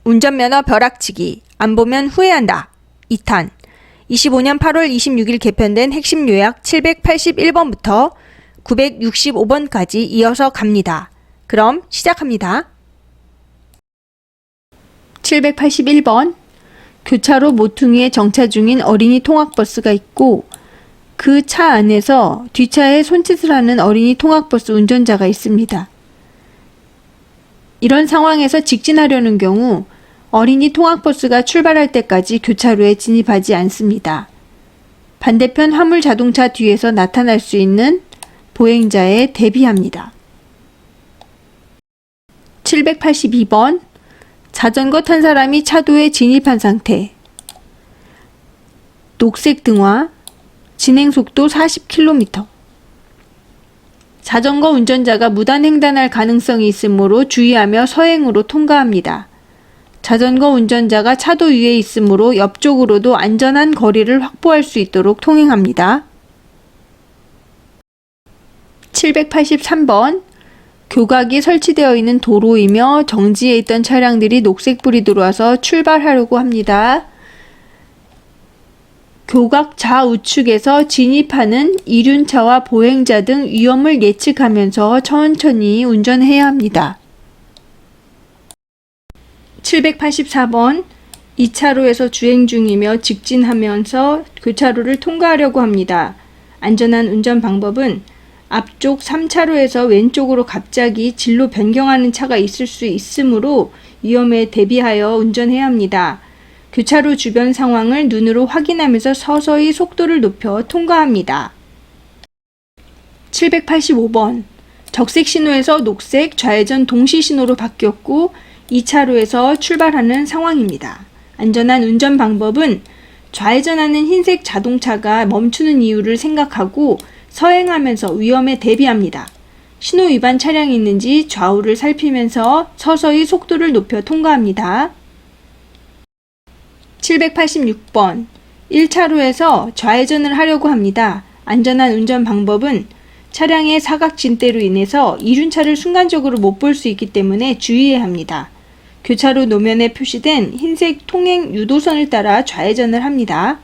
운전면허 벼락치기, 안 보면 후회한다. 2탄, 25년 8월 26일 개편된 핵심 요약 781번부터 965번까지 이어서 갑니다. 그럼 시작합니다. 781번, 교차로 모퉁이에 정차 중인 어린이 통학버스가 있고 그 차 안에서 뒷차에 손짓을 하는 어린이 통학버스 운전자가 있습니다. 이런 상황에서 직진하려는 경우 어린이 통학버스가 출발할 때까지 교차로에 진입하지 않습니다. 반대편 화물 자동차 뒤에서 나타날 수 있는 보행자에 대비합니다. 782번, 자전거 탄 사람이 차도에 진입한 상태. 녹색 등화, 진행속도 40km. 자전거 운전자가 무단횡단할 가능성이 있으므로 주의하며 서행으로 통과합니다. 자전거 운전자가 차도 위에 있으므로 옆쪽으로도 안전한 거리를 확보할 수 있도록 통행합니다. 783번, 교각이 설치되어 있는 도로이며 정지해 있던 차량들이 녹색불이 들어와서 출발하려고 합니다. 교각 좌우측에서 진입하는 이륜차와 보행자 등 위험을 예측하면서 천천히 운전해야 합니다. 784번, 2차로에서 주행 중이며 직진하면서 교차로를 통과하려고 합니다. 안전한 운전 방법은 앞쪽 3차로에서 왼쪽으로 갑자기 진로 변경하는 차가 있을 수 있으므로 위험에 대비하여 운전해야 합니다. 교차로 주변 상황을 눈으로 확인하면서 서서히 속도를 높여 통과합니다. 785번, 적색 신호에서 녹색, 좌회전 동시 신호로 바뀌었고 2차로에서 출발하는 상황입니다. 안전한 운전 방법은 좌회전하는 흰색 자동차가 멈추는 이유를 생각하고 서행하면서 위험에 대비합니다. 신호 위반 차량이 있는지 좌우를 살피면서 서서히 속도를 높여 통과합니다. 786번, 1차로에서 좌회전을 하려고 합니다. 안전한 운전 방법은 차량의 사각진대로 인해서 이륜차를 순간적으로 못 볼 수 있기 때문에 주의해야 합니다. 교차로 노면에 표시된 흰색 통행 유도선을 따라 좌회전을 합니다.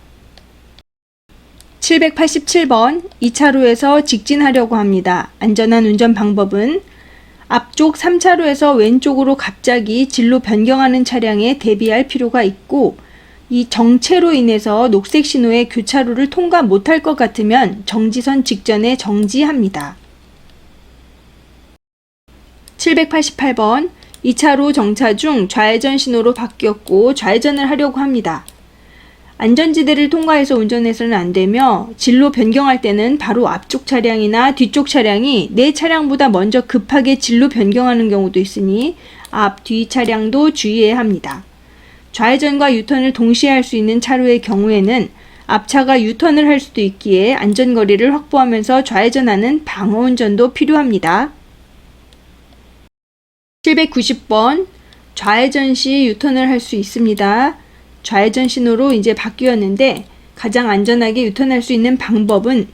787번, 2차로에서 직진하려고 합니다. 안전한 운전 방법은 앞쪽 3차로에서 왼쪽으로 갑자기 진로 변경하는 차량에 대비할 필요가 있고 이 정체로 인해서 녹색 신호의 교차로를 통과 못할 것 같으면 정지선 직전에 정지합니다. 788번, 2차로 정차 중 좌회전 신호로 바뀌었고 좌회전을 하려고 합니다. 안전지대를 통과해서 운전해서는 안 되며 진로 변경할 때는 바로 앞쪽 차량이나 뒤쪽 차량이 내 차량보다 먼저 급하게 진로 변경하는 경우도 있으니 앞, 뒤 차량도 주의해야 합니다. 좌회전과 유턴을 동시에 할 수 있는 차로의 경우에는 앞차가 유턴을 할 수도 있기에 안전거리를 확보하면서 좌회전하는 방어운전도 필요합니다. 790번, 좌회전 시 유턴을 할 수 있습니다. 좌회전 신호로 이제 바뀌었는데 가장 안전하게 유턴할 수 있는 방법은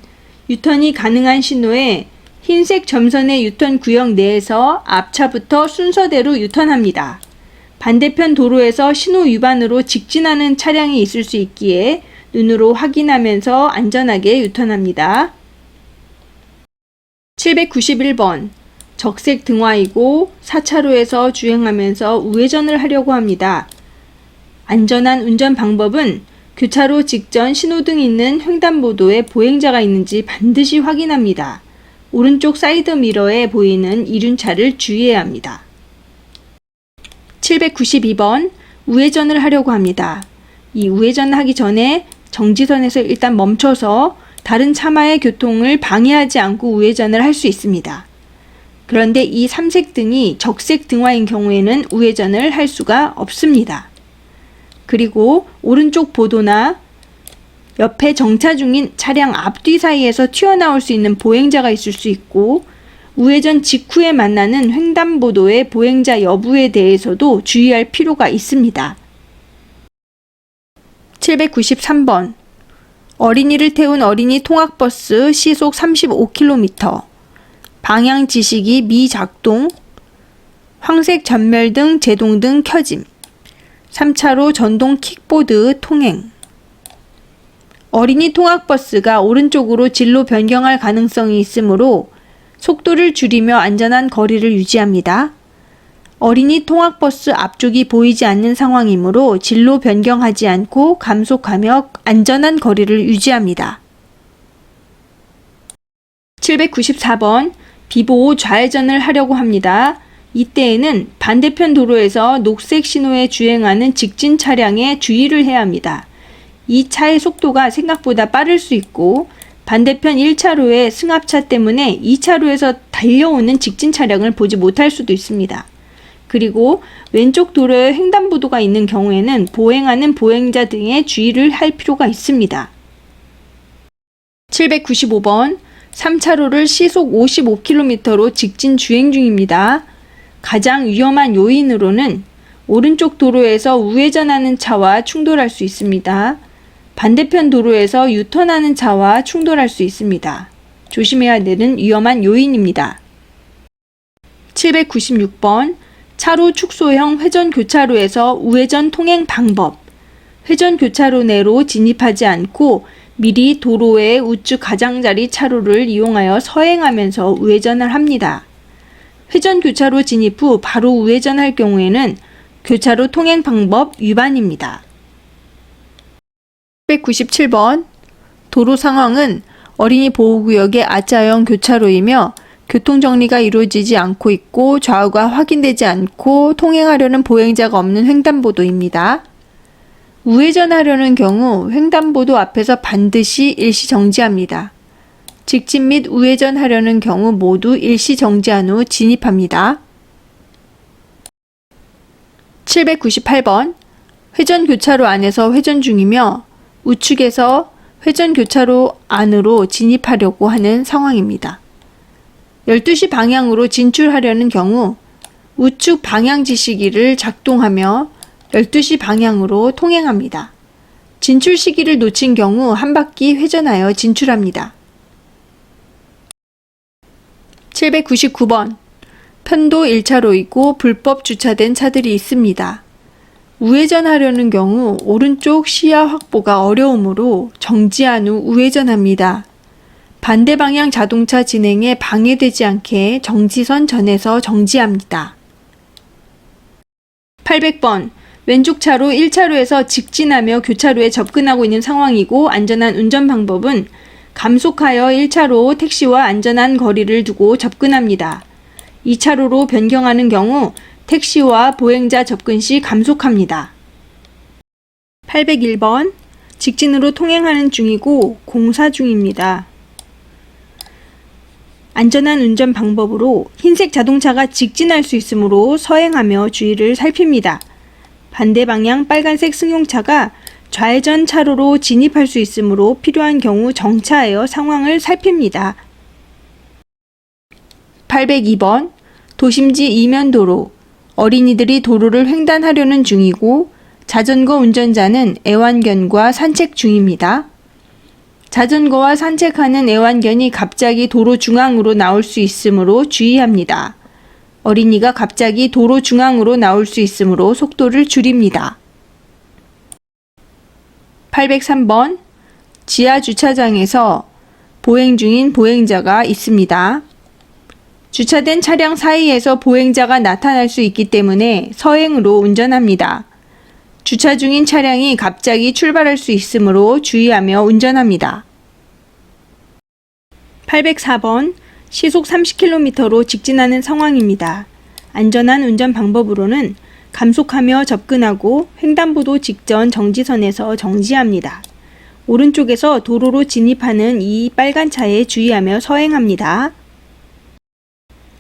유턴이 가능한 신호에 흰색 점선의 유턴 구역 내에서 앞차부터 순서대로 유턴합니다. 반대편 도로에서 신호 위반으로 직진하는 차량이 있을 수 있기에 눈으로 확인하면서 안전하게 유턴합니다. 791번, 적색 등화이고 4차로에서 주행하면서 우회전을 하려고 합니다. 안전한 운전 방법은 교차로 직전 신호등 있는 횡단보도에 보행자가 있는지 반드시 확인합니다. 오른쪽 사이드 미러에 보이는 이륜차를 주의해야 합니다. 792번, 우회전을 하려고 합니다. 이 우회전을 하기 전에 정지선에서 일단 멈춰서 다른 차마의 교통을 방해하지 않고 우회전을 할 수 있습니다. 그런데 이 삼색 등이 적색 등화인 경우에는 우회전을 할 수가 없습니다. 그리고 오른쪽 보도나 옆에 정차 중인 차량 앞뒤 사이에서 튀어나올 수 있는 보행자가 있을 수 있고 우회전 직후에 만나는 횡단보도의 보행자 여부에 대해서도 주의할 필요가 있습니다. 793번, 어린이를 태운 어린이 통학버스 시속 35km, 방향 지시기 미작동, 황색 전멸등 제동등 켜짐. 3차로 전동 킥보드 통행. 어린이 통학버스가 오른쪽으로 진로 변경할 가능성이 있으므로 속도를 줄이며 안전한 거리를 유지합니다. 어린이 통학버스 앞쪽이 보이지 않는 상황이므로 진로 변경하지 않고 감속하며 안전한 거리를 유지합니다. 794번 비보호 좌회전을 하려고 합니다. 이때에는 반대편 도로에서 녹색 신호에 주행하는 직진 차량에 주의를 해야 합니다. 이 차의 속도가 생각보다 빠를 수 있고 반대편 1차로의 승합차 때문에 2차로에서 달려오는 직진 차량을 보지 못할 수도 있습니다. 그리고 왼쪽 도로에 횡단보도가 있는 경우에는 보행하는 보행자 등의 주의를 할 필요가 있습니다. 795번 3차로를 시속 55km로 직진 주행 중입니다. 가장 위험한 요인으로는 오른쪽 도로에서 우회전하는 차와 충돌할 수 있습니다. 반대편 도로에서 유턴하는 차와 충돌할 수 있습니다. 조심해야 되는 위험한 요인입니다. 796번 차로 축소형 회전 교차로에서 우회전 통행 방법. 회전 교차로 내로 진입하지 않고 미리 도로의 우측 가장자리 차로를 이용하여 서행하면서 우회전을 합니다. 회전 교차로 진입 후 바로 우회전할 경우에는 교차로 통행 방법 위반입니다. 797번 도로 상황은 어린이 보호구역의 R자형 교차로이며 교통정리가 이루어지지 않고 있고 좌우가 확인되지 않고 통행하려는 보행자가 없는 횡단보도입니다. 우회전하려는 경우 횡단보도 앞에서 반드시 일시 정지합니다. 직진 및 우회전하려는 경우 모두 일시 정지한 후 진입합니다. 798번 회전 교차로 안에서 회전 중이며 우측에서 회전 교차로 안으로 진입하려고 하는 상황입니다. 12시 방향으로 진출하려는 경우 우측 방향 지시기를 작동하며 12시 방향으로 통행합니다. 진출 시기를 놓친 경우 한 바퀴 회전하여 진출합니다. 799번 편도 1차로이고 불법 주차된 차들이 있습니다. 우회전하려는 경우 오른쪽 시야 확보가 어려우므로 정지한 후 우회전합니다. 반대 방향 자동차 진행에 방해되지 않게 정지선 전에서 정지합니다. 800번 왼쪽 차로 1차로에서 직진하며 교차로에 접근하고 있는 상황이고 안전한 운전 방법은 감속하여 1차로 택시와 안전한 거리를 두고 접근합니다. 2차로로 변경하는 경우 택시와 보행자 접근 시 감속합니다. 801번 직진으로 통행하는 중이고 공사 중입니다. 안전한 운전 방법으로 흰색 자동차가 직진할 수 있으므로 서행하며 주의를 살핍니다. 반대 방향 빨간색 승용차가 좌회전 차로로 진입할 수 있으므로 필요한 경우 정차하여 상황을 살핍니다. 802번 도심지 이면도로 어린이들이 도로를 횡단하려는 중이고 자전거 운전자는 애완견과 산책 중입니다. 자전거와 산책하는 애완견이 갑자기 도로 중앙으로 나올 수 있으므로 주의합니다. 어린이가 갑자기 도로 중앙으로 나올 수 있으므로 속도를 줄입니다. 803번 지하 주차장에서 보행 중인 보행자가 있습니다. 주차된 차량 사이에서 보행자가 나타날 수 있기 때문에 서행으로 운전합니다. 주차 중인 차량이 갑자기 출발할 수 있으므로 주의하며 운전합니다. 804번 시속 30km로 직진하는 상황입니다. 안전한 운전 방법으로는 감속하며 접근하고 횡단보도 직전 정지선에서 정지합니다. 오른쪽에서 도로로 진입하는 이 빨간 차에 주의하며 서행합니다.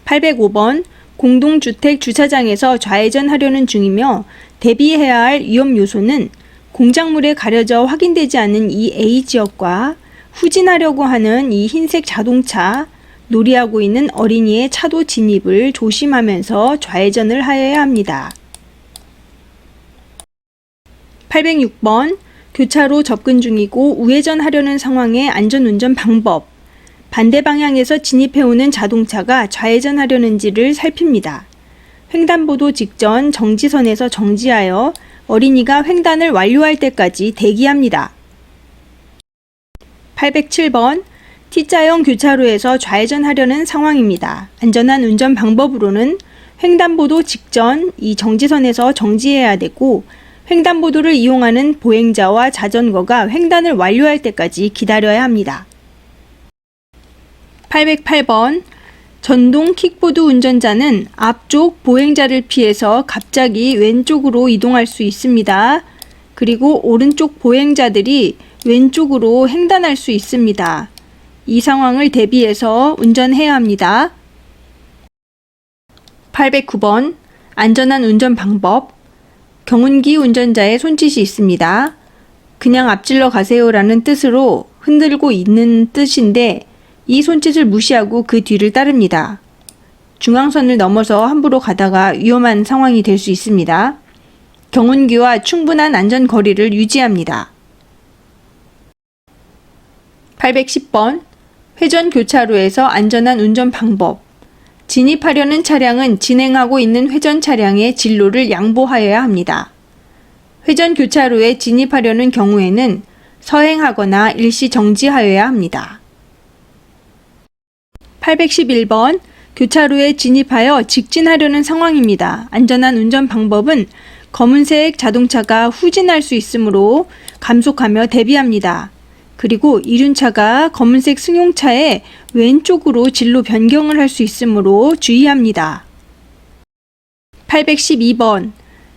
805번 공동주택 주차장에서 좌회전하려는 중이며 대비해야 할 위험 요소는 공작물에 가려져 확인되지 않는 이 A지역과 후진하려고 하는 이 흰색 자동차, 놀이하고 있는 어린이의 차도 진입을 조심하면서 좌회전을 하여야 합니다. 806번 교차로 접근 중이고 우회전하려는 상황의 안전운전 방법. 반대 방향에서 진입해오는 자동차가 좌회전하려는지를 살핍니다. 횡단보도 직전 정지선에서 정지하여 어린이가 횡단을 완료할 때까지 대기합니다. 807번 T자형 교차로에서 좌회전하려는 상황입니다. 안전한 운전 방법으로는 횡단보도 직전 이 정지선에서 정지해야 되고 횡단보도를 이용하는 보행자와 자전거가 횡단을 완료할 때까지 기다려야 합니다. 808번 전동 킥보드 운전자는 앞쪽 보행자를 피해서 갑자기 왼쪽으로 이동할 수 있습니다. 그리고 오른쪽 보행자들이 왼쪽으로 횡단할 수 있습니다. 이 상황을 대비해서 운전해야 합니다. 809번 안전한 운전 방법 경운기 운전자의 손짓이 있습니다. 그냥 앞질러 가세요라는 뜻으로 흔들고 있는 뜻인데 이 손짓을 무시하고 그 뒤를 따릅니다. 중앙선을 넘어서 함부로 가다가 위험한 상황이 될 수 있습니다. 경운기와 충분한 안전거리를 유지합니다. 810번 회전 교차로에서 안전한 운전 방법 진입하려는 차량은 진행하고 있는 회전 차량의 진로를 양보하여야 합니다. 회전 교차로에 진입하려는 경우에는 서행하거나 일시 정지하여야 합니다. 811번 교차로에 진입하여 직진하려는 상황입니다. 안전한 운전 방법은 검은색 자동차가 후진할 수 있으므로 감속하며 대비합니다. 그리고 이륜차가 검은색 승용차의 왼쪽으로 진로 변경을 할 수 있으므로 주의합니다. 812번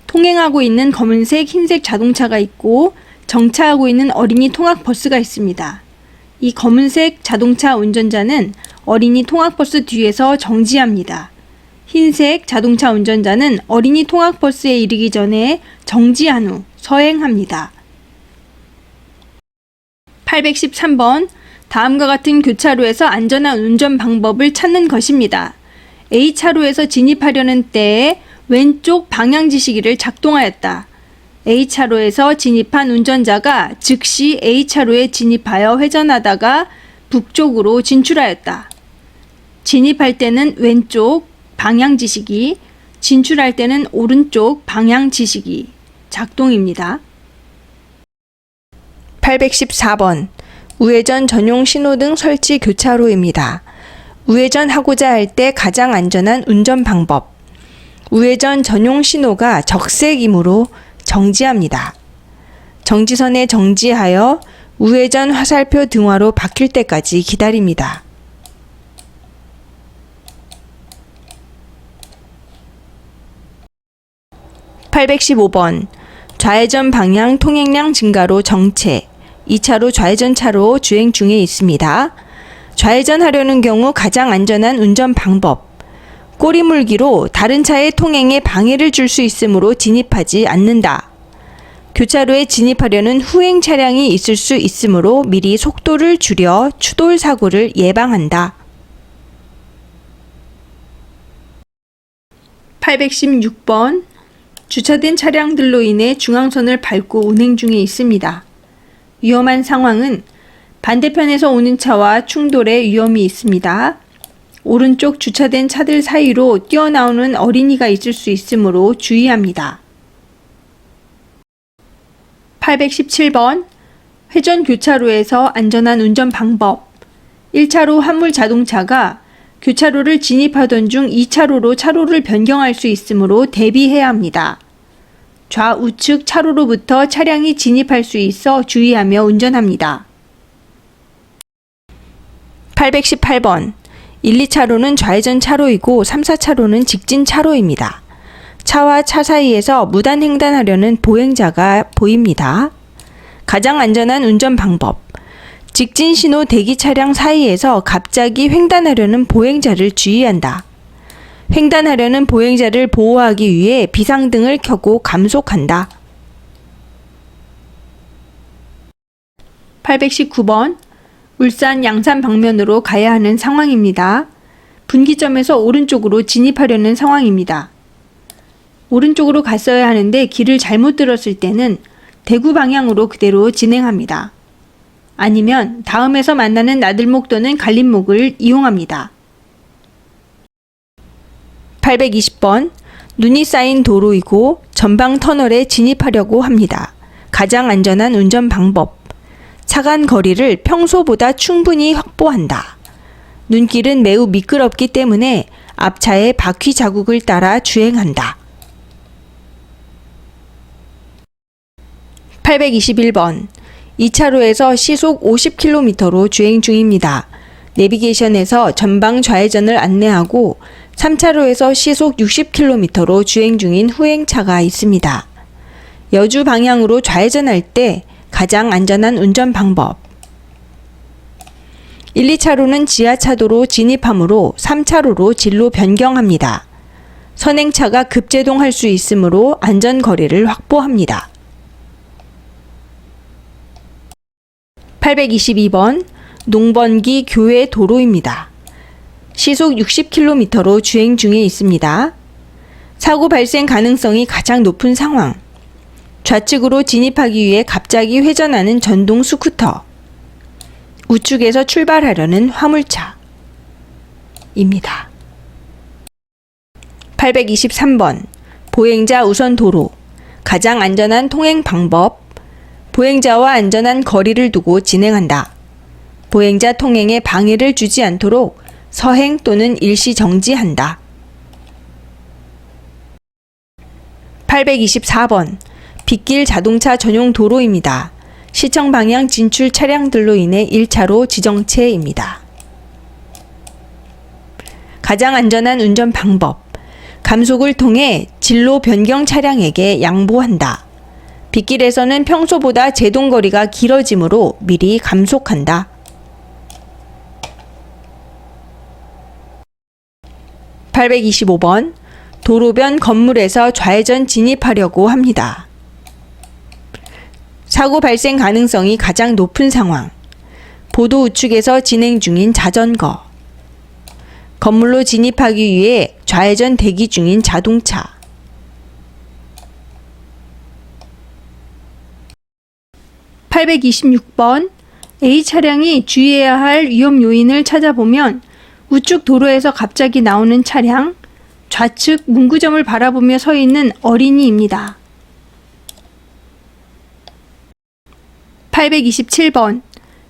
통행하고 있는 검은색, 흰색 자동차가 있고 정차하고 있는 어린이 통학버스가 있습니다. 이 검은색 자동차 운전자는 어린이 통학버스 뒤에서 정지합니다. 흰색 자동차 운전자는 어린이 통학버스에 이르기 전에 정지한 후 서행합니다. 813번 다음과 같은 교차로에서 안전한 운전 방법을 찾는 것입니다. A차로에서 진입하려는 때에 왼쪽 방향지시기를 작동하였다. A차로에서 진입한 운전자가 즉시 A차로에 진입하여 회전하다가 북쪽으로 진출하였다. 진입할 때는 왼쪽 방향지시기, 진출할 때는 오른쪽 방향지시기 작동입니다. 814번 우회전 전용 신호등 설치 교차로입니다. 우회전하고자 할 때 가장 안전한 운전 방법 우회전 전용 신호가 적색이므로 정지합니다. 정지선에 정지하여 우회전 화살표 등화로 바뀔 때까지 기다립니다. 815번 좌회전 방향 통행량 증가로 정체 2차로 좌회전 차로 주행 중에 있습니다. 좌회전하려는 경우 가장 안전한 운전 방법 꼬리물기로 다른 차의 통행에 방해를 줄 수 있으므로 진입하지 않는다. 교차로에 진입하려는 후행 차량이 있을 수 있으므로 미리 속도를 줄여 추돌 사고를 예방한다. 816번 주차된 차량들로 인해 중앙선을 밟고 운행 중에 있습니다. 위험한 상황은 반대편에서 오는 차와 충돌의 위험이 있습니다. 오른쪽 주차된 차들 사이로 뛰어나오는 어린이가 있을 수 있으므로 주의합니다. 817번 회전 교차로에서 안전한 운전 방법 1차로 화물 자동차가 교차로를 진입하던 중 2차로로 차로를 변경할 수 있으므로 대비해야 합니다. 좌우측 차로로부터 차량이 진입할 수 있어 주의하며 운전합니다. 818번 1, 2차로는 좌회전 차로이고 3, 4차로는 직진 차로입니다. 차와 차 사이에서 무단 횡단하려는 보행자가 보입니다. 가장 안전한 운전 방법 직진 신호 대기 차량 사이에서 갑자기 횡단하려는 보행자를 주의한다. 횡단하려는 보행자를 보호하기 위해 비상등을 켜고 감속한다. 819번 울산 양산 방면으로 가야 하는 상황입니다. 분기점에서 오른쪽으로 진입하려는 상황입니다. 오른쪽으로 갔어야 하는데 길을 잘못 들었을 때는 대구 방향으로 그대로 진행합니다. 아니면 다음에서 만나는 나들목 또는 갈림목을 이용합니다. 820번 눈이 쌓인 도로이고 전방 터널에 진입하려고 합니다. 가장 안전한 운전 방법. 차간 거리를 평소보다 충분히 확보한다. 눈길은 매우 미끄럽기 때문에 앞차의 바퀴 자국을 따라 주행한다. 821번. 2차로에서 시속 50km로 주행 중입니다. 내비게이션에서 전방 좌회전을 안내하고 3차로에서 시속 60km로 주행 중인 후행차가 있습니다. 여주 방향으로 좌회전할 때 가장 안전한 운전 방법. 1, 2차로는 지하차도로 진입하므로 3차로로 진로 변경합니다. 선행차가 급제동할 수 있으므로 안전거리를 확보합니다. 822번. 농번기 교외 도로입니다. 시속 60km로 주행 중에 있습니다. 사고 발생 가능성이 가장 높은 상황. 좌측으로 진입하기 위해 갑자기 회전하는 전동 스쿠터. 우측에서 출발하려는 화물차입니다. 823번. 보행자 우선 도로. 가장 안전한 통행 방법. 보행자와 안전한 거리를 두고 진행한다. 보행자 통행에 방해를 주지 않도록 서행 또는 일시 정지한다. 824번. 빗길 자동차 전용 도로입니다. 시청 방향 진출 차량들로 인해 1차로 지정체입니다. 가장 안전한 운전 방법. 감속을 통해 진로 변경 차량에게 양보한다. 빗길에서는 평소보다 제동거리가 길어지므로 미리 감속한다. 825번. 도로변 건물에서 좌회전 진입하려고 합니다. 사고 발생 가능성이 가장 높은 상황. 보도 우측에서 진행 중인 자전거. 건물로 진입하기 위해 좌회전 대기 중인 자동차. 826번. A 차량이 주의해야 할 위험 요인을 찾아보면 우측 도로에서 갑자기 나오는 차량, 좌측 문구점을 바라보며 서 있는 어린이입니다. 827번.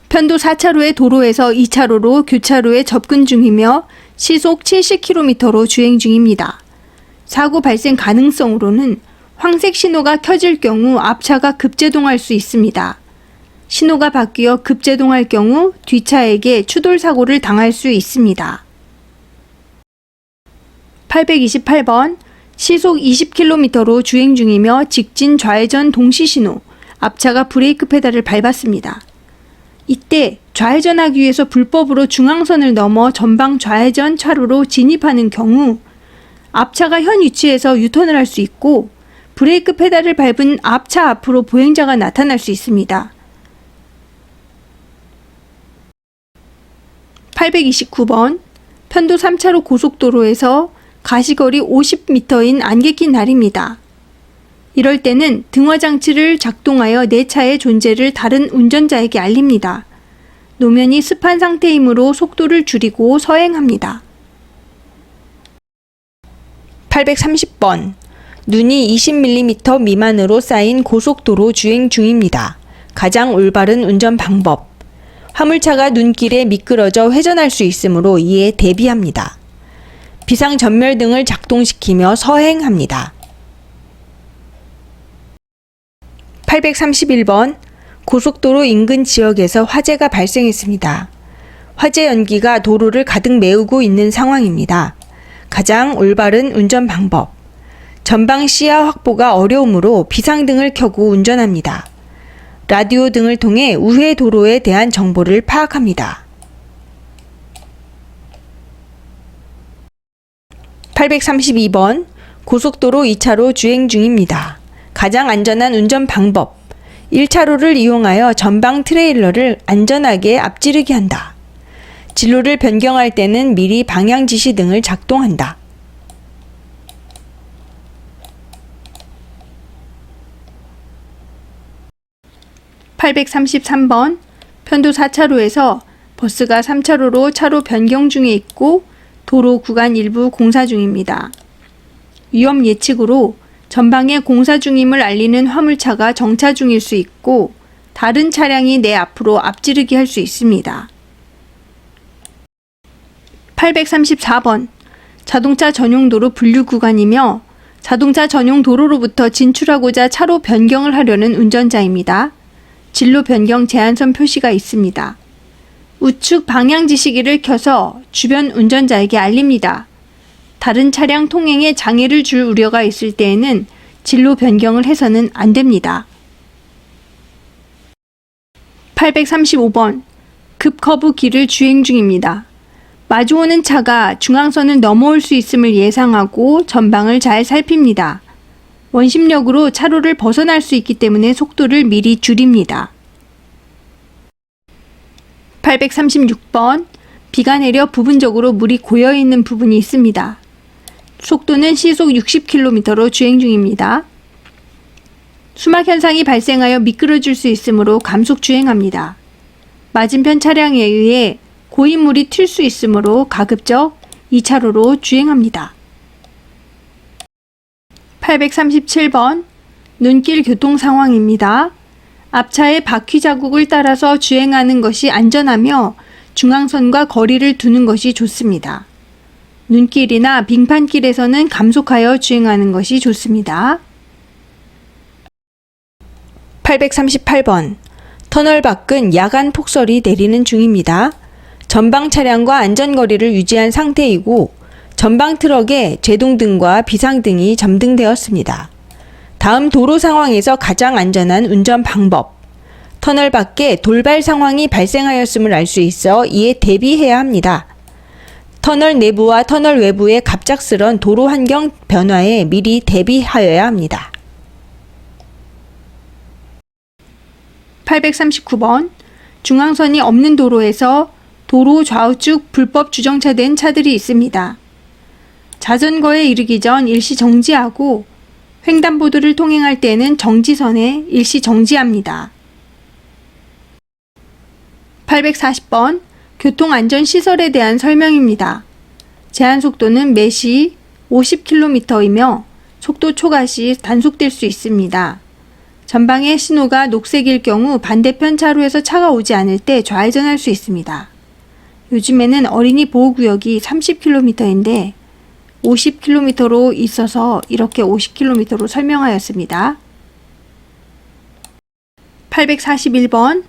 편도 4차로의 도로에서 2차로로 교차로에 접근 중이며 시속 70km로 주행 중입니다. 사고 발생 가능성으로는 황색 신호가 켜질 경우 앞차가 급제동할 수 있습니다. 신호가 바뀌어 급제동할 경우 뒷차에게 추돌 사고를 당할 수 있습니다. 828번. 시속 20km로 주행 중이며 직진 좌회전 동시 신호, 앞차가 브레이크 페달을 밟았습니다. 이때 좌회전하기 위해서 불법으로 중앙선을 넘어 전방 좌회전 차로로 진입하는 경우 앞차가 현 위치에서 유턴을 할 수 있고 브레이크 페달을 밟은 앞차 앞으로 보행자가 나타날 수 있습니다. 829번. 편도 3차로 고속도로에서 가시거리 50m인 안개 낀 날입니다. 이럴 때는 등화장치를 작동하여 내 차의 존재를 다른 운전자에게 알립니다. 노면이 습한 상태이므로 속도를 줄이고 서행합니다. 830번. 눈이 20mm 미만으로 쌓인 고속도로 주행 중입니다. 가장 올바른 운전 방법. 화물차가 눈길에 미끄러져 회전할 수 있으므로 이에 대비합니다. 비상 전멸등을 작동시키며 서행합니다. 831번. 고속도로 인근 지역에서 화재가 발생했습니다. 화재 연기가 도로를 가득 메우고 있는 상황입니다. 가장 올바른 운전 방법. 전방 시야 확보가 어려우므로 비상등을 켜고 운전합니다. 라디오 등을 통해 우회 도로에 대한 정보를 파악합니다. 832번. 고속도로 2차로 주행 중입니다. 가장 안전한 운전 방법. 1차로를 이용하여 전방 트레일러를 안전하게 앞지르게 한다. 진로를 변경할 때는 미리 방향 지시 등을 작동한다. 833번. 편도 4차로에서 버스가 3차로로 차로 변경 중에 있고 도로 구간 일부 공사 중입니다. 위험 예측으로 전방에 공사 중임을 알리는 화물차가 정차 중일 수 있고 다른 차량이 내 앞으로 앞지르기 할 수 있습니다. 834번 자동차 전용 도로 분류 구간이며 자동차 전용 도로로부터 진출하고자 차로 변경을 하려는 운전자입니다. 진로 변경 제한선 표시가 있습니다. 우측 방향 지시기를 켜서 주변 운전자에게 알립니다. 다른 차량 통행에 장애를 줄 우려가 있을 때에는 진로 변경을 해서는 안 됩니다. 835번 급커브 길을 주행 중입니다. 마주오는 차가 중앙선을 넘어올 수 있음을 예상하고 전방을 잘 살핍니다. 원심력으로 차로를 벗어날 수 있기 때문에 속도를 미리 줄입니다. 836번 비가 내려 부분적으로 물이 고여있는 부분이 있습니다. 속도는 시속 60km로 주행 중입니다. 수막 현상이 발생하여 미끄러질 수 있으므로 감속 주행합니다. 맞은편 차량에 의해 고인물이 튈 수 있으므로 가급적 2차로로 주행합니다. 837번 눈길 교통 상황입니다. 앞차의 바퀴 자국을 따라서 주행하는 것이 안전하며 중앙선과 거리를 두는 것이 좋습니다. 눈길이나 빙판길에서는 감속하여 주행하는 것이 좋습니다. 838번 터널 밖은 야간 폭설이 내리는 중입니다. 전방 차량과 안전거리를 유지한 상태이고 전방 트럭에 제동등과 비상등이 점등되었습니다. 다음 도로 상황에서 가장 안전한 운전 방법. 터널 밖에 돌발 상황이 발생하였음을 알 수 있어 이에 대비해야 합니다. 터널 내부와 터널 외부의 갑작스런 도로 환경 변화에 미리 대비하여야 합니다. 839번 중앙선이 없는 도로에서 도로 좌우측 불법 주정차된 차들이 있습니다. 자전거에 이르기 전 일시 정지하고 횡단보도를 통행할 때는 정지선에 일시 정지합니다. 840번 교통안전시설에 대한 설명입니다. 제한속도는 매시 50km이며 속도 초과 시 단속될 수 있습니다. 전방의 신호가 녹색일 경우 반대편 차로에서 차가 오지 않을 때 좌회전할 수 있습니다. 요즘에는 어린이 보호구역이 30km인데 50km로 있어서 이렇게 50km로 설명하였습니다. 841번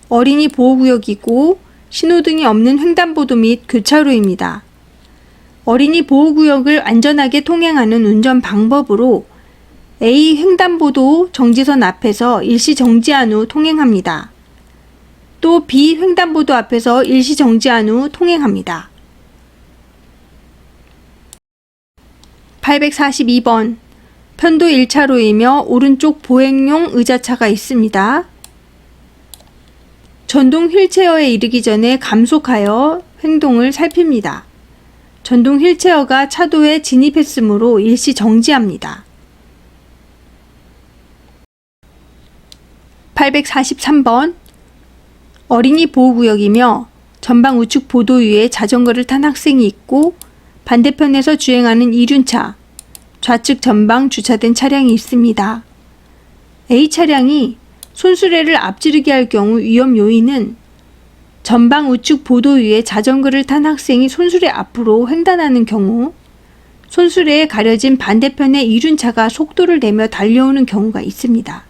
어린이 보호구역이고 신호등이 없는 횡단보도 및 교차로입니다. 어린이 보호구역을 안전하게 통행하는 운전 방법으로 A 횡단보도 정지선 앞에서 일시 정지한 후 통행합니다. 또 B 횡단보도 앞에서 일시 정지한 후 통행합니다. 842번 편도 1차로이며 오른쪽 보행용 의자차가 있습니다. 전동 휠체어에 이르기 전에 감속하여 행동을 살핍니다. 전동 휠체어가 차도에 진입했으므로 일시 정지합니다. 843번 어린이 보호구역이며 전방 우측 보도 위에 자전거를 탄 학생이 있고 반대편에서 주행하는 이륜차, 좌측 전방 주차된 차량이 있습니다. A 차량이 손수레를 앞지르게 할 경우 위험 요인은 전방 우측 보도 위에 자전거를 탄 학생이 손수레 앞으로 횡단하는 경우, 손수레에 가려진 반대편의 이륜차가 속도를 내며 달려오는 경우가 있습니다.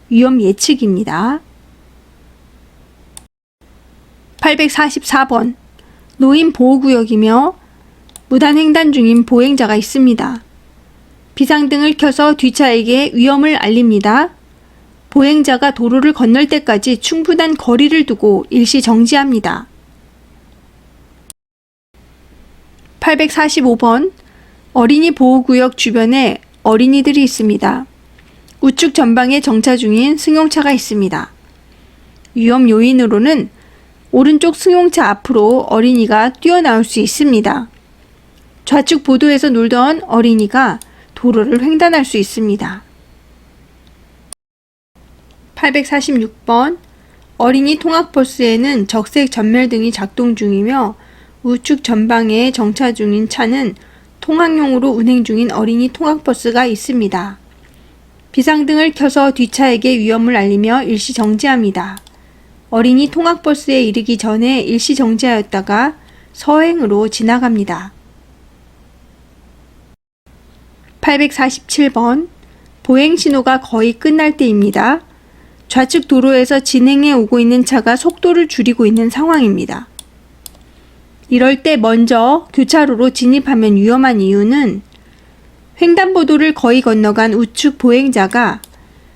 위험 예측입니다. 844번 노인 보호구역이며 무단횡단 중인 보행자가 있습니다. 비상등을 켜서 뒷차에게 위험을 알립니다. 보행자가 도로를 건널 때까지 충분한 거리를 두고 일시 정지합니다. 845번 어린이 보호구역 주변에 어린이들이 있습니다. 우측 전방에 정차 중인 승용차가 있습니다. 위험 요인으로는 오른쪽 승용차 앞으로 어린이가 뛰어나올 수 있습니다. 좌측 보도에서 놀던 어린이가 도로를 횡단할 수 있습니다. 846번 어린이 통학버스에는 적색 전멸등이 작동 중이며 우측 전방에 정차 중인 차는 통학용으로 운행 중인 어린이 통학버스가 있습니다. 비상등을 켜서 뒷차에게 위험을 알리며 일시 정지합니다. 어린이 통학버스에 이르기 전에 일시 정지하였다가 서행으로 지나갑니다. 847번 보행 신호가 거의 끝날 때입니다. 좌측 도로에서 진행해 오고 있는 차가 속도를 줄이고 있는 상황입니다. 이럴 때 먼저 교차로로 진입하면 위험한 이유는 횡단보도를 거의 건너간 우측 보행자가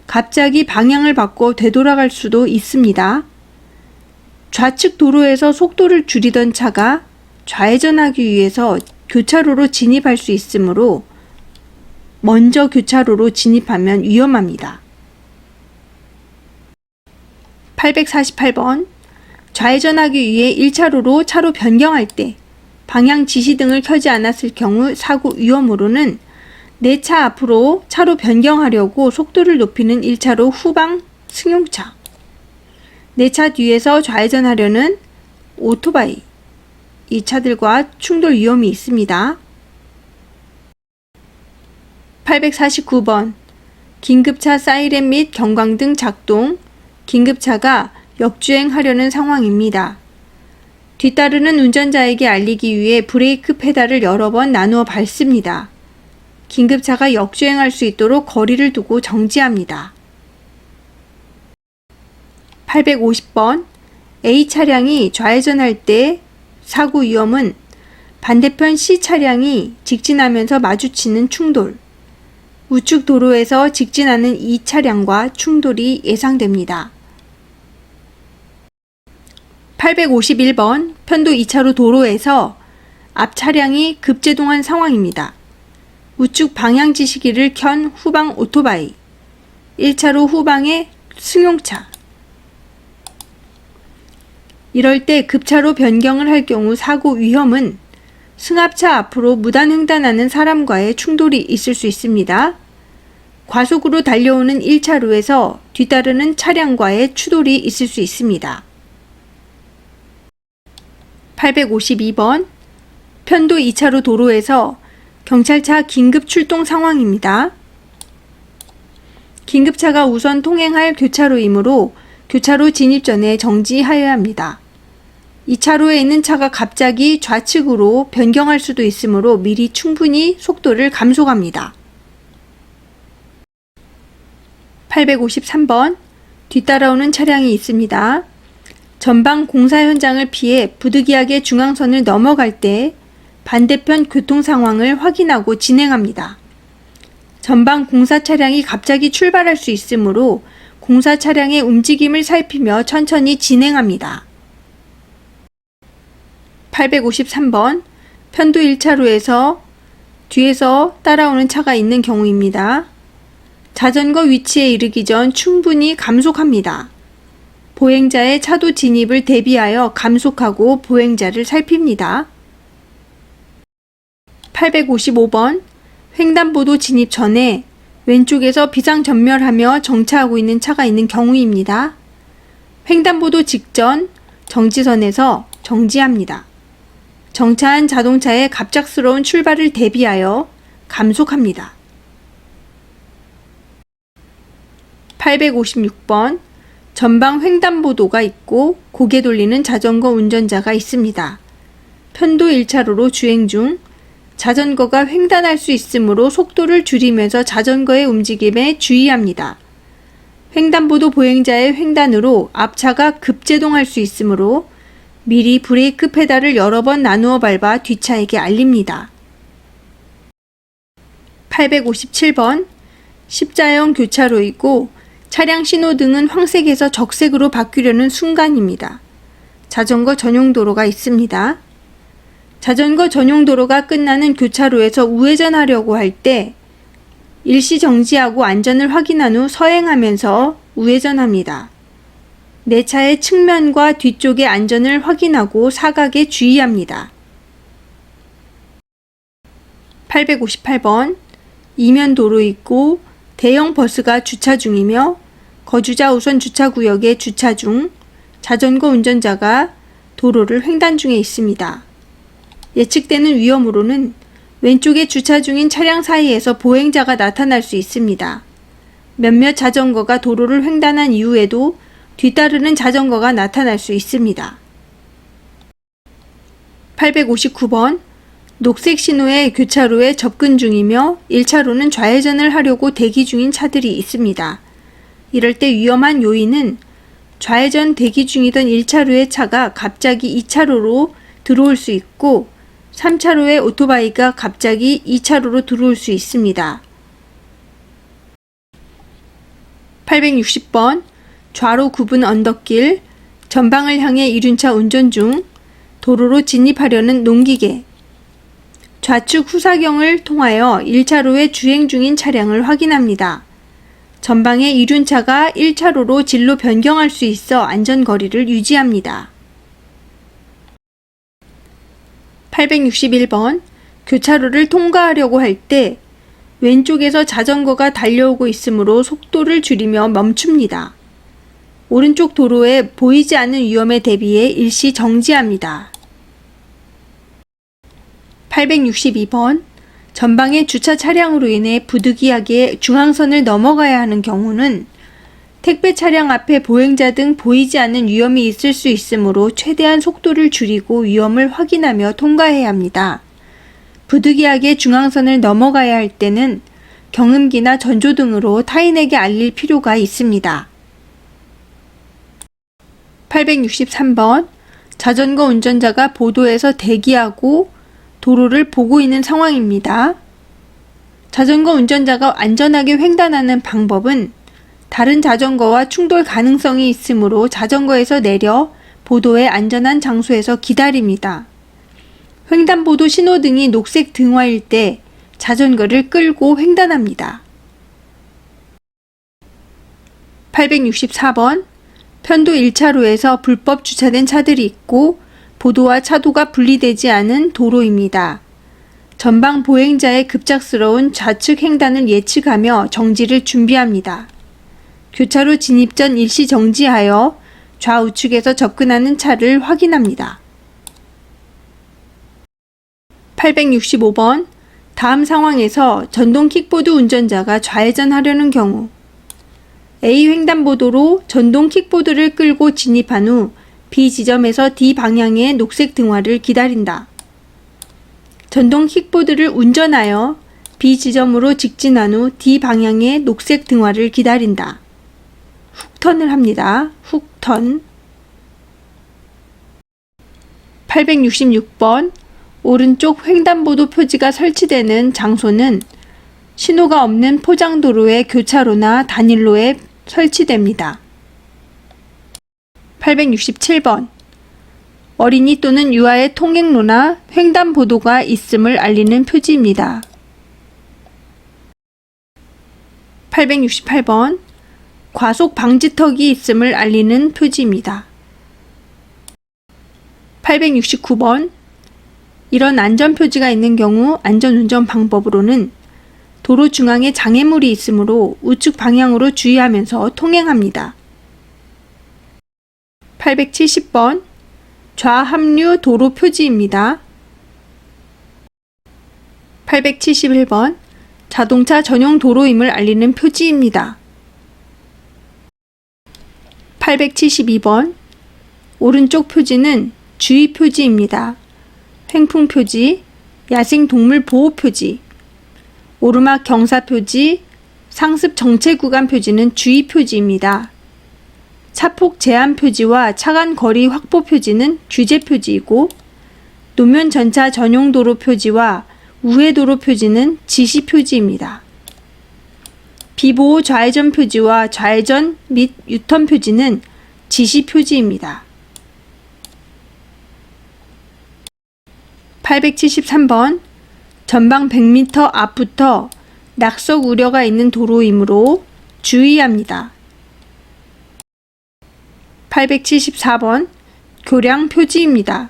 갑자기 방향을 바꿔 되돌아갈 수도 있습니다. 좌측 도로에서 속도를 줄이던 차가 좌회전하기 위해서 교차로로 진입할 수 있으므로 먼저 교차로로 진입하면 위험합니다. 848번 좌회전하기 위해 1차로로 차로 변경할 때 방향 지시등을 켜지 않았을 경우 사고 위험으로는 내 차 앞으로 차로 변경하려고 속도를 높이는 1차로 후방 승용차, 내 차 뒤에서 좌회전하려는 오토바이, 이 차들과 충돌 위험이 있습니다. 849번 긴급차 사이렌 및 경광등 작동, 긴급차가 역주행하려는 상황입니다. 뒤따르는 운전자에게 알리기 위해 브레이크 페달을 여러 번 나누어 밟습니다. 긴급차가 역주행할 수 있도록 거리를 두고 정지합니다. 850번 A 차량이 좌회전할 때 사고 위험은 반대편 C 차량이 직진하면서 마주치는 충돌, 우측 도로에서 직진하는 이 차량과 충돌이 예상됩니다. 851번 편도 2차로 도로에서 앞 차량이 급제동한 상황입니다. 우측 방향 지시기를 켠 후방 오토바이, 1차로 후방의 승용차. 이럴 때 급차로 변경을 할 경우 사고 위험은 승합차 앞으로 무단 횡단하는 사람과의 충돌이 있을 수 있습니다. 과속으로 달려오는 1차로에서 뒤따르는 차량과의 추돌이 있을 수 있습니다. 852번 편도 2차로 도로에서 경찰차 긴급 출동 상황입니다. 긴급차가 우선 통행할 교차로이므로 교차로 진입 전에 정지하여야 합니다. 2차로에 있는 차가 갑자기 좌측으로 변경할 수도 있으므로 미리 충분히 속도를 감속합니다. 853번 뒤따라오는 차량이 있습니다. 전방 공사 현장을 피해 부득이하게 중앙선을 넘어갈 때 반대편 교통 상황을 확인하고 진행합니다. 전방 공사 차량이 갑자기 출발할 수 있으므로 공사 차량의 움직임을 살피며 천천히 진행합니다. 853번 편도 1차로에서 뒤에서 따라오는 차가 있는 경우입니다. 자전거 위치에 이르기 전 충분히 감속합니다. 보행자의 차도 진입을 대비하여 감속하고 보행자를 살핍니다. 855번 횡단보도 진입 전에 왼쪽에서 비상전멸하며 정차하고 있는 차가 있는 경우입니다. 횡단보도 직전 정지선에서 정지합니다. 정차한 자동차의 갑작스러운 출발을 대비하여 감속합니다. 856번 전방 횡단보도가 있고 고개 돌리는 자전거 운전자가 있습니다. 편도 1차로로 주행 중 자전거가 횡단할 수 있으므로 속도를 줄이면서 자전거의 움직임에 주의합니다. 횡단보도 보행자의 횡단으로 앞차가 급제동할 수 있으므로 미리 브레이크 페달을 여러 번 나누어 밟아 뒷차에게 알립니다. 857번 십자형 교차로이고 차량 신호등은 황색에서 적색으로 바뀌려는 순간입니다. 자전거 전용 도로가 있습니다. 자전거 전용 도로가 끝나는 교차로에서 우회전하려고 할 때 일시 정지하고 안전을 확인한 후 서행하면서 우회전합니다. 내 차의 측면과 뒤쪽의 안전을 확인하고 사각에 주의합니다. 858번 이면 도로 있고 대형 버스가 주차 중이며 거주자 우선 주차구역에 주차 중 자전거 운전자가 도로를 횡단 중에 있습니다. 예측되는 위험으로는 왼쪽에 주차 중인 차량 사이에서 보행자가 나타날 수 있습니다. 몇몇 자전거가 도로를 횡단한 이후에도 뒤따르는 자전거가 나타날 수 있습니다. 859번 녹색 신호의 교차로에 접근 중이며 1차로는 좌회전을 하려고 대기 중인 차들이 있습니다. 이럴 때 위험한 요인은 좌회전 대기 중이던 1차로의 차가 갑자기 2차로로 들어올 수 있고 3차로의 오토바이가 갑자기 2차로로 들어올 수 있습니다. 860번 좌로 굽은 언덕길, 전방을 향해 이륜차 운전 중 도로로 진입하려는 농기계, 좌측 후사경을 통하여 1차로에 주행 중인 차량을 확인합니다. 전방의 이륜차가 1차로로 진로 변경할 수 있어 안전거리를 유지합니다. 861번 교차로를 통과하려고 할 때 왼쪽에서 자전거가 달려오고 있으므로 속도를 줄이며 멈춥니다. 오른쪽 도로에 보이지 않는 위험에 대비해 일시 정지합니다. 862번 전방의 주차 차량으로 인해 부득이하게 중앙선을 넘어가야 하는 경우는 택배 차량 앞에 보행자 등 보이지 않는 위험이 있을 수 있으므로 최대한 속도를 줄이고 위험을 확인하며 통과해야 합니다. 부득이하게 중앙선을 넘어가야 할 때는 경음기나 전조등으로 타인에게 알릴 필요가 있습니다. 863번 자전거 운전자가 보도에서 대기하고 도로를 보고 있는 상황입니다. 자전거 운전자가 안전하게 횡단하는 방법은 다른 자전거와 충돌 가능성이 있으므로 자전거에서 내려 보도의 안전한 장소에서 기다립니다. 횡단보도 신호등이 녹색 등화일 때 자전거를 끌고 횡단합니다. 864번 편도 1차로에서 불법 주차된 차들이 있고 보도와 차도가 분리되지 않은 도로입니다. 전방 보행자의 급작스러운 좌측 횡단을 예측하며 정지를 준비합니다. 교차로 진입 전 일시 정지하여 좌우측에서 접근하는 차를 확인합니다. 865번 다음 상황에서 전동 킥보드 운전자가 좌회전하려는 경우 A 횡단보도로 전동 킥보드를 끌고 진입한 후 B 지점에서 D 방향의 녹색 등화를 기다린다. 전동 킥보드를 운전하여 B 지점으로 직진한 후 D 방향의 녹색 등화를 기다린다. 훅턴을 합니다. 훅턴. 866번 오른쪽 횡단보도 표지가 설치되는 장소는 신호가 없는 포장도로의 교차로나 단일로에 설치됩니다. 867번 어린이 또는 유아의 통행로나 횡단보도가 있음을 알리는 표지입니다. 868번 과속 방지턱이 있음을 알리는 표지입니다. 869번 이런 안전표지가 있는 경우 안전운전 방법으로는 도로 중앙에 장애물이 있으므로 우측 방향으로 주의하면서 통행합니다. 870번 좌합류 도로 표지입니다. 871번 자동차 전용 도로임을 알리는 표지입니다. 872번 오른쪽 표지는 주의 표지입니다. 횡풍 표지, 야생동물 보호 표지, 오르막 경사 표지, 상습 정체 구간 표지는 주의 표지입니다. 차폭 제한 표지와 차간 거리 확보 표지는 규제 표지이고 노면 전차 전용 도로 표지와 우회 도로 표지는 지시 표지입니다. 비보호 좌회전 표지와 좌회전 및 유턴 표지는 지시 표지입니다. 873번 전방 100m 앞부터 낙석 우려가 있는 도로이므로 주의합니다. 874번 교량 표지입니다.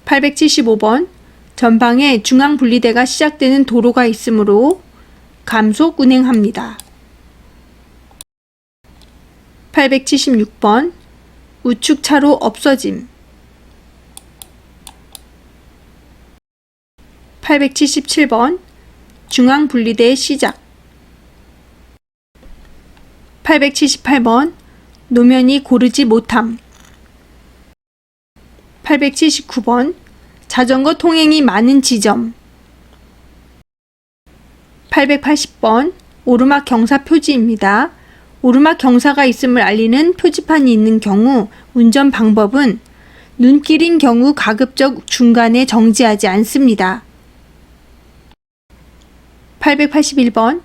875번 전방에 중앙 분리대가 시작되는 도로가 있으므로 감속 운행합니다. 876번 우측 차로 없어짐. 877번 중앙분리대의 시작. 878번 노면이 고르지 못함. 879번 자전거 통행이 많은 지점. 880번 오르막 경사 표지입니다. 오르막 경사가 있음을 알리는 표지판이 있는 경우 운전 방법은 눈길인 경우 가급적 중간에 정지하지 않습니다. 881번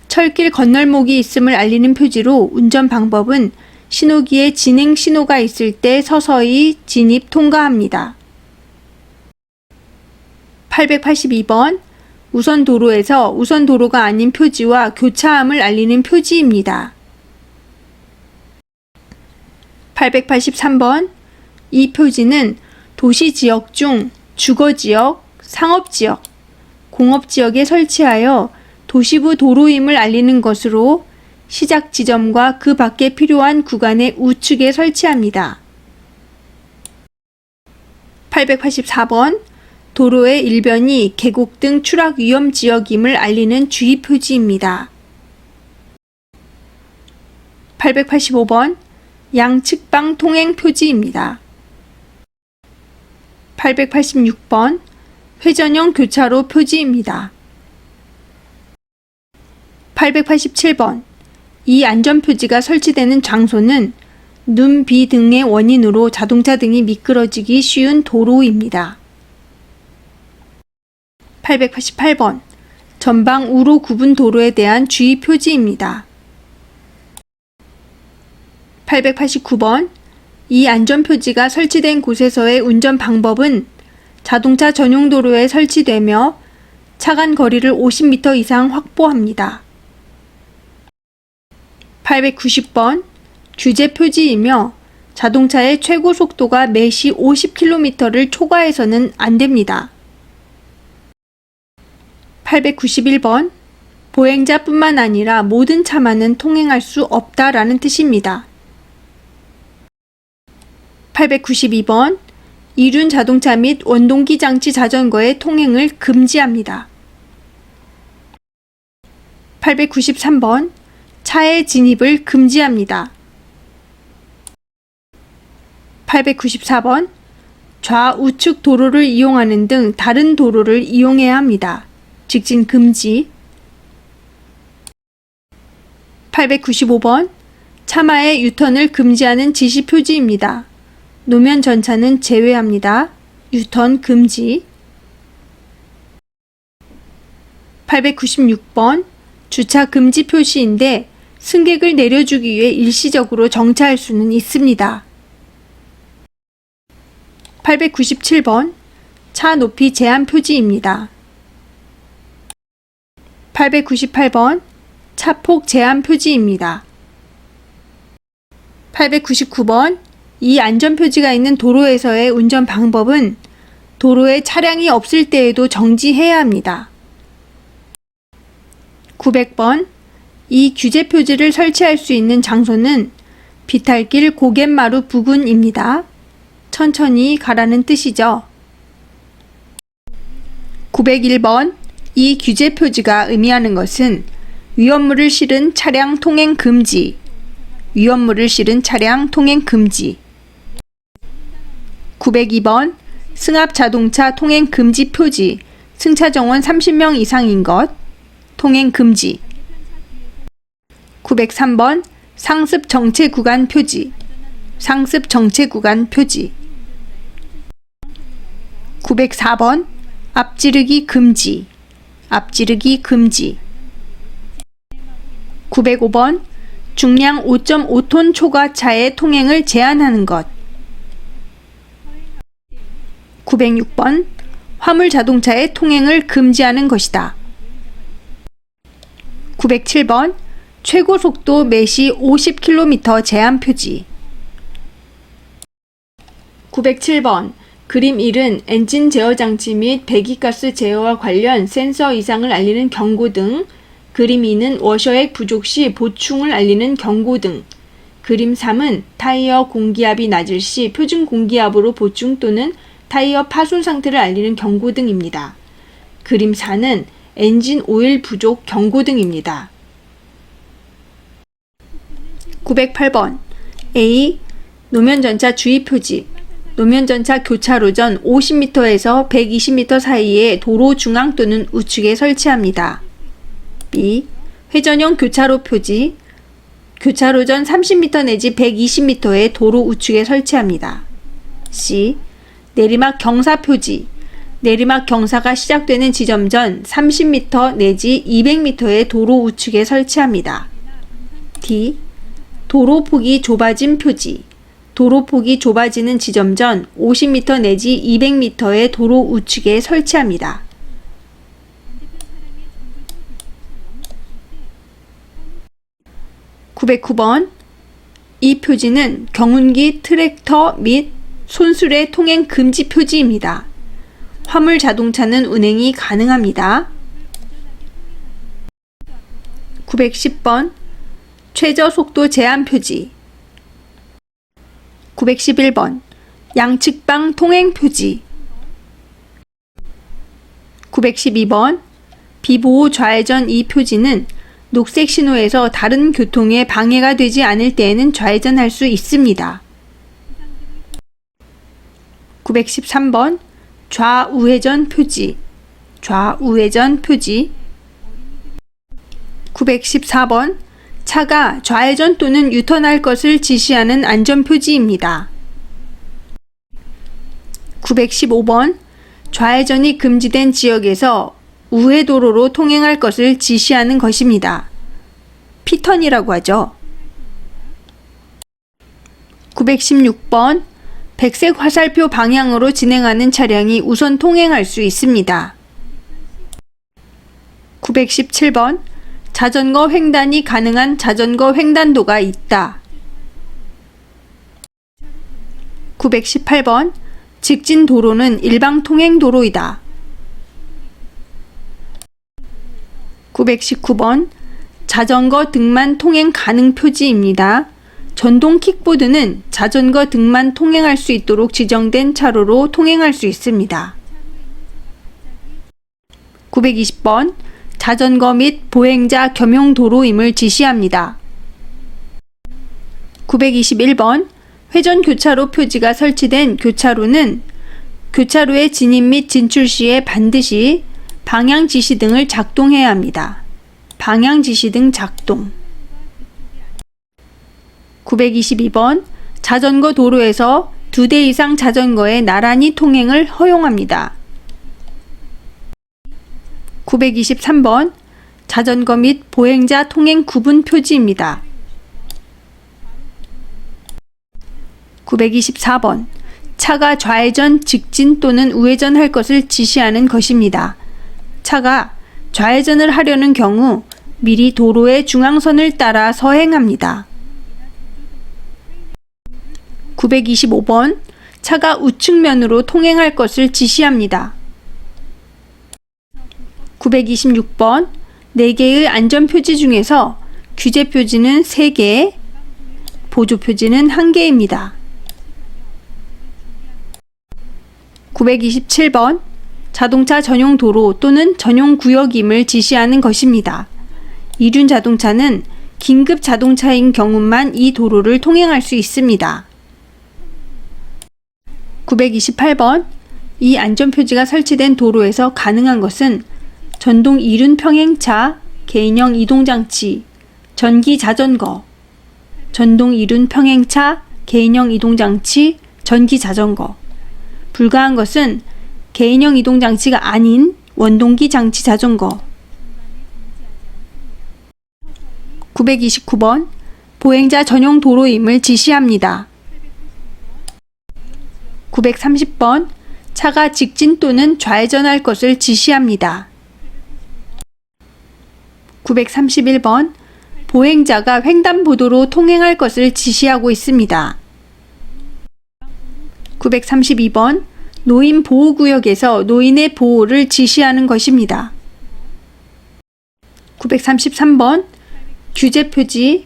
철길 건널목이 있음을 알리는 표지로 운전 방법은 신호기에 진행 신호가 있을 때 서서히 진입 통과합니다. 882번 우선 도로에서 우선 도로가 아닌 표지와 교차함을 알리는 표지입니다. 883번 이 표지는 도시지역 중 주거지역, 상업지역, 공업지역에 설치하여 도시부 도로임을 알리는 것으로 시작 지점과 그 밖에 필요한 구간의 우측에 설치합니다. 884번 도로의 일변이 계곡 등 추락 위험 지역임을 알리는 주의 표지입니다. 885번 양측방 통행 표지입니다. 886번 회전형 교차로 표지입니다. 887번 이 안전표지가 설치되는 장소는 눈, 비 등의 원인으로 자동차 등이 미끄러지기 쉬운 도로입니다. 888번 전방 우로 구분 도로에 대한 주의 표지입니다. 889번 이 안전표지가 설치된 곳에서의 운전 방법은 자동차 전용 도로에 설치되며 차간 거리를 50m 이상 확보합니다. 890번 규제 표지이며 자동차의 최고 속도가 매시 50km를 초과해서는 안 됩니다. 891번 보행자뿐만 아니라 모든 차만은 통행할 수 없다라는 뜻입니다. 892번 이륜 자동차 및 원동기 장치 자전거의 통행을 금지합니다. 893번 차의 진입을 금지합니다. 894번 좌우측 도로를 이용하는 등 다른 도로를 이용해야 합니다. 직진 금지. 895번 차마의 유턴을 금지하는 지시 표지입니다. 노면 전차는 제외합니다. 유턴 금지. 896번 주차 금지 표시인데 승객을 내려주기 위해 일시적으로 정차할 수는 있습니다. 897번 차 높이 제한 표지입니다. 898번 차폭 제한 표지입니다. 899번 이 안전표지가 있는 도로에서의 운전 방법은 도로에 차량이 없을 때에도 정지해야 합니다. 900번 이 규제 표지를 설치할 수 있는 장소는 비탈길 고갯마루 부근입니다. 천천히 가라는 뜻이죠. 901번 이 규제 표지가 의미하는 것은 위험물을 실은 차량 통행 금지, 위험물을 실은 차량 통행 금지. 902번 승합 자동차 통행 금지 표지, 승차 정원 30명 이상인 것, 통행 금지. 903번 상습 정체 구간 표지, 상습 정체 구간 표지. 904번 앞지르기 금지, 앞지르기 금지. 905번 중량 5.5톤 초과차의 통행을 제한하는 것. 906번 화물 자동차의 통행을 금지하는 것이다. 907번 최고 속도 매시 50km 제한 표지. 907번 그림 1은 엔진 제어 장치 및 배기가스 제어와 관련 센서 이상을 알리는 경고 등, 그림 2는 워셔액 부족 시 보충을 알리는 경고 등, 그림 3은 타이어 공기압이 낮을 시 표준 공기압으로 보충 또는 타이어 파손 상태를 알리는 경고 등입니다. 그림 4는 엔진 오일 부족 경고등입니다. 908번 A. 노면전차 주의표지. 노면전차 교차로 전 50m에서 120m 사이에 도로 중앙 또는 우측에 설치합니다. B. 회전형 교차로 표지. 교차로 전 30m 내지 120m의 도로 우측에 설치합니다. C. 내리막 경사 표지. 내리막 경사가 시작되는 지점 전 30m 내지 200m의 도로 우측에 설치합니다. D. 도로 폭이 좁아진 표지. 도로 폭이 좁아지는 지점 전 50m 내지 200m의 도로 우측에 설치합니다. 909번 이 표지는 경운기, 트랙터 및 손수레 통행 금지 표지입니다. 화물 자동차는 운행이 가능합니다. 910번 최저 속도 제한 표지. 911번 양측방 통행 표지. 912번 비보호 좌회전 이 표지는 녹색 신호에서 다른 교통에 방해가 되지 않을 때에는 좌회전할 수 있습니다. 913번 좌우회전 표지. 좌우회전 표지. 914번 차가 좌회전 또는 유턴할 것을 지시하는 안전표지입니다. 915번 좌회전이 금지된 지역에서 우회도로로 통행할 것을 지시하는 것입니다. 피턴이라고 하죠. 916번 백색 화살표 방향으로 진행하는 차량이 우선 통행할 수 있습니다. 917번 자전거 횡단이 가능한 자전거 횡단도가 있다. 918번 직진 도로는 일방 통행 도로이다. 919번 자전거 등만 통행 가능 표지입니다. 전동 킥보드는 자전거 등만 통행할 수 있도록 지정된 차로로 통행할 수 있습니다. 920번 자전거 및 보행자 겸용 도로임을 지시합니다. 921번 회전 교차로 표지가 설치된 교차로는 교차로의 진입 및 진출 시에 반드시 방향 지시 등을 작동해야 합니다. 방향 지시 등 작동. 922번 자전거 도로에서 2대 이상 자전거의 나란히 통행을 허용합니다. 923번 자전거 및 보행자 통행 구분 표지입니다. 924번 차가 좌회전, 직진 또는 우회전 할 것을 지시하는 것입니다. 차가 좌회전을 하려는 경우 미리 도로의 중앙선을 따라 서행합니다. 925번 차가 우측면으로 통행할 것을 지시합니다. 926번 4개의 안전표지 중에서 규제표지는 3개, 보조표지는 1개입니다. 927번 자동차 전용 도로 또는 전용 구역임을 지시하는 것입니다. 이륜 자동차는 긴급 자동차인 경우만 이 도로를 통행할 수 있습니다. 928번 이 안전표지가 설치된 도로에서 가능한 것은 전동 이륜 평행차, 개인형 이동장치, 전기 자전거, 전동 이륜 평행차, 개인형 이동장치, 전기 자전거. 불가한 것은 개인형 이동장치가 아닌 원동기 장치 자전거. 929번 보행자 전용 도로임을 지시합니다. 930번 차가 직진 또는 좌회전할 것을 지시합니다. 931번 보행자가 횡단보도로 통행할 것을 지시하고 있습니다. 932번 노인 보호구역에서 노인의 보호를 지시하는 것입니다. 933번 규제표지,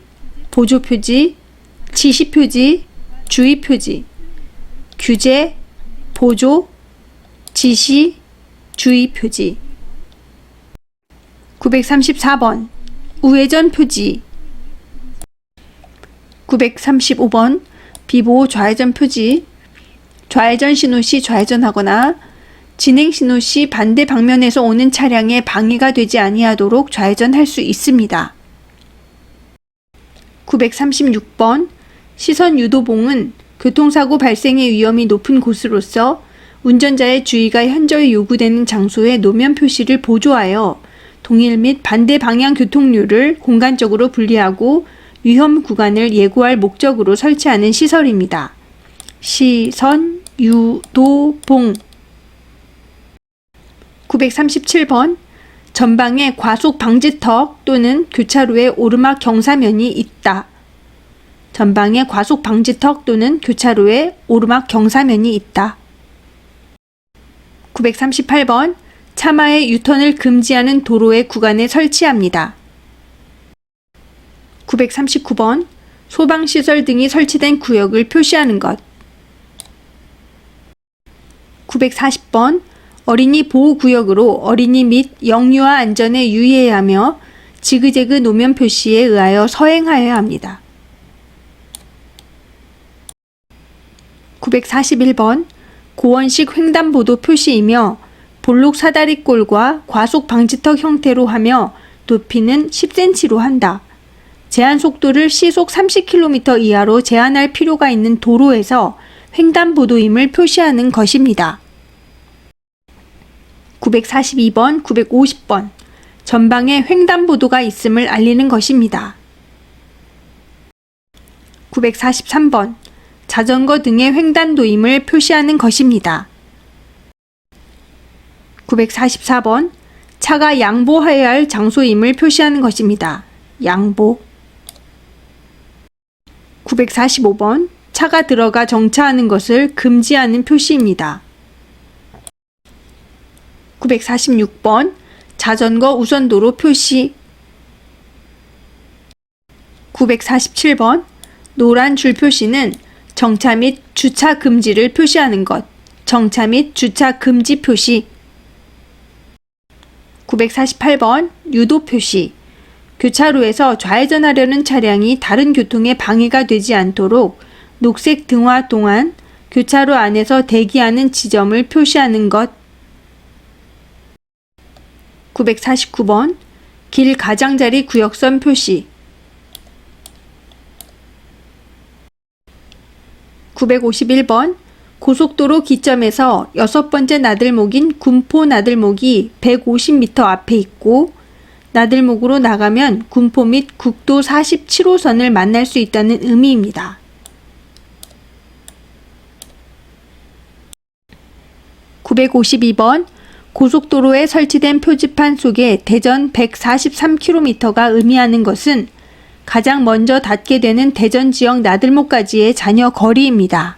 보조표지, 지시표지, 주의표지. 규제, 보조, 지시, 주의표지. 934번 우회전 표지. 935번 비보호 좌회전 표지. 좌회전 신호 시 좌회전하거나 진행 신호 시 반대 방면에서 오는 차량에 방해가 되지 아니하도록 좌회전할 수 있습니다. 936번 시선 유도봉은 교통사고 발생의 위험이 높은 곳으로서 운전자의 주의가 현저히 요구되는 장소에 노면 표시를 보조하여 동일 및 반대 방향 교통류를 공간적으로 분리하고 위험 구간을 예고할 목적으로 설치하는 시설입니다. 시선 유도봉. 937번 전방에 과속 방지턱 또는 교차로에 오르막 경사면이 있다. 전방에 과속 방지턱 또는 교차로에 오르막 경사면이 있다. 938번 차마의 유턴을 금지하는 도로의 구간에 설치합니다. 939번 소방시설 등이 설치된 구역을 표시하는 것. 940번 어린이 보호구역으로 어린이 및 영유아 안전에 유의해야 하며 지그재그 노면 표시에 의하여 서행하여야 합니다. 941번 고원식 횡단보도 표시이며 볼록 사다리꼴과 과속 방지턱 형태로 하며 높이는 10cm로 한다. 제한 속도를 시속 30km 이하로 제한할 필요가 있는 도로에서 횡단보도임을 표시하는 것입니다. 942번, 950번 전방에 횡단보도가 있음을 알리는 것입니다. 943번 자전거 등의 횡단도임을 표시하는 것입니다. 944번 차가 양보해야 할 장소임을 표시하는 것입니다. 양보. 945번 차가 들어가 정차하는 것을 금지하는 표시입니다. 946번 자전거 우선도로 표시. 947번 노란 줄 표시는 정차 및 주차 금지를 표시하는 것. 정차 및 주차 금지 표시. 948번 유도 표시. 교차로에서 좌회전하려는 차량이 다른 교통에 방해가 되지 않도록 녹색 등화 동안 교차로 안에서 대기하는 지점을 표시하는 것. 949번 길 가장자리 구역선 표시. 951번 고속도로 기점에서 6번째 나들목인 군포 나들목이 150m 앞에 있고 나들목으로 나가면 군포 및 국도 47호선을 만날 수 있다는 의미입니다. 952번 고속도로에 설치된 표지판 속에 대전 143km가 의미하는 것은 가장 먼저 닿게 되는 대전 지역 나들목까지의 잔여 거리입니다.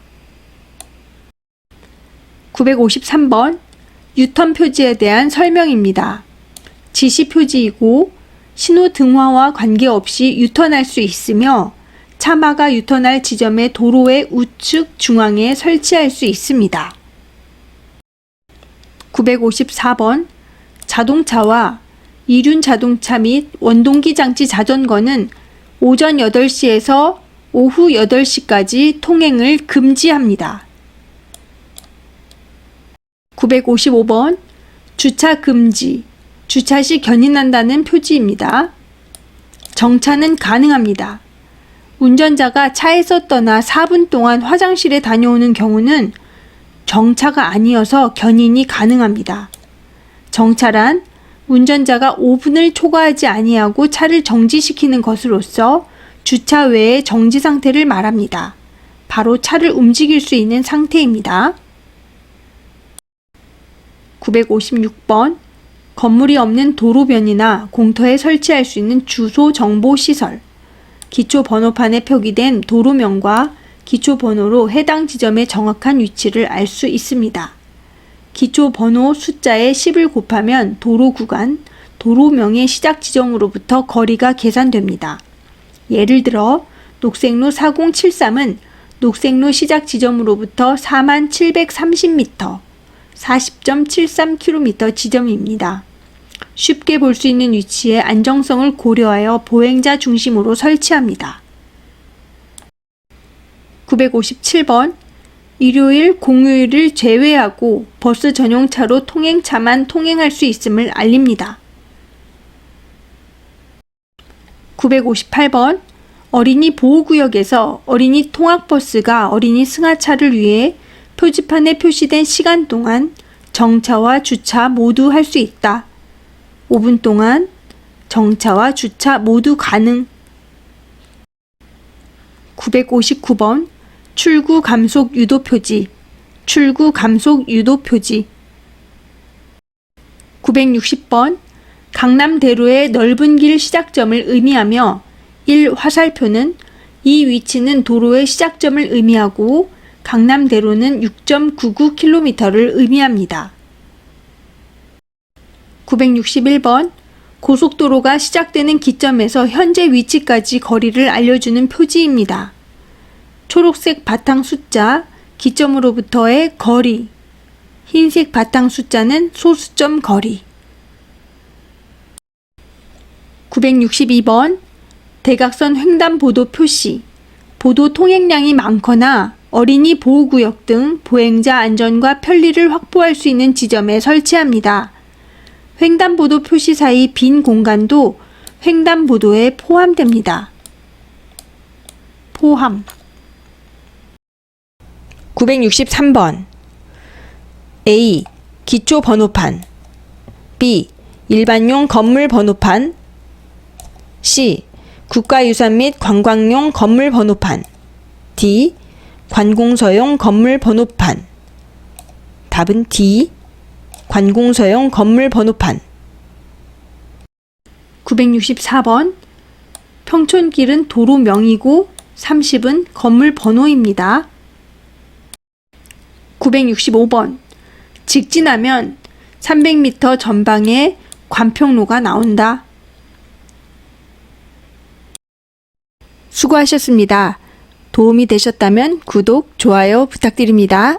953번 유턴 표지에 대한 설명입니다. 지시 표지이고 신호 등화와 관계없이 유턴할 수 있으며 차마가 유턴할 지점의 도로의 우측 중앙에 설치할 수 있습니다. 954번 자동차와 이륜 자동차 및 원동기 장치 자전거는 오전 8시에서 오후 8시까지 통행을 금지합니다. 955번 주차 금지, 주차 시 견인한다는 표지입니다. 정차는 가능합니다. 운전자가 차에서 떠나 4분 동안 화장실에 다녀오는 경우는 정차가 아니어서 견인이 가능합니다. 정차란 운전자가 5분을 초과하지 아니하고 차를 정지시키는 것으로서 주차 외의 정지 상태를 말합니다. 바로 차를 움직일 수 있는 상태입니다. 956번 건물이 없는 도로변이나 공터에 설치할 수 있는 주소 정보 시설. 기초 번호판에 표기된 도로명과 기초 번호로 해당 지점의 정확한 위치를 알 수 있습니다. 기초 번호 숫자에 10을 곱하면 도로 구간, 도로명의 시작 지점으로부터 거리가 계산됩니다. 예를 들어 녹색로 4073은 녹색로 시작 지점으로부터 4730m, 40.73km 지점입니다. 쉽게 볼 수 있는 위치에 안정성을 고려하여 보행자 중심으로 설치합니다. 957번 일요일, 공휴일을 제외하고 버스 전용차로 통행차만 통행할 수 있음을 알립니다. 958번 어린이 보호구역에서 어린이 통학버스가 어린이 승하차를 위해 표지판에 표시된 시간 동안 정차와 주차 모두 할 수 있다. 5분 동안 정차와 주차 모두 가능. 959번 출구 감속 유도 표지, 출구 감속 유도 표지. 960번 강남대로의 넓은 길 시작점을 의미하며 1. 화살표는 이 위치는 도로의 시작점을 의미하고 강남대로는 6.99km를 의미합니다. 961번 고속도로가 시작되는 기점에서 현재 위치까지 거리를 알려주는 표지입니다. 초록색 바탕 숫자, 기점으로부터의 거리, 흰색 바탕 숫자는 소수점 거리. 962번 대각선 횡단보도 표시, 보도 통행량이 많거나 어린이 보호구역 등 보행자 안전과 편리를 확보할 수 있는 지점에 설치합니다. 횡단보도 표시 사이 빈 공간도 횡단보도에 포함됩니다. 포함. 963번 A. 기초 번호판 B. 일반용 건물 번호판 C. 국가유산 및 관광용 건물 번호판 D. 관공서용 건물 번호판. 답은 D. 관공서용 건물 번호판. 964번 평촌길은 도로명이고 30은 건물 번호입니다. 965번 직진하면 300m 전방에 관평로가 나온다. 수고하셨습니다. 도움이 되셨다면 구독, 좋아요 부탁드립니다.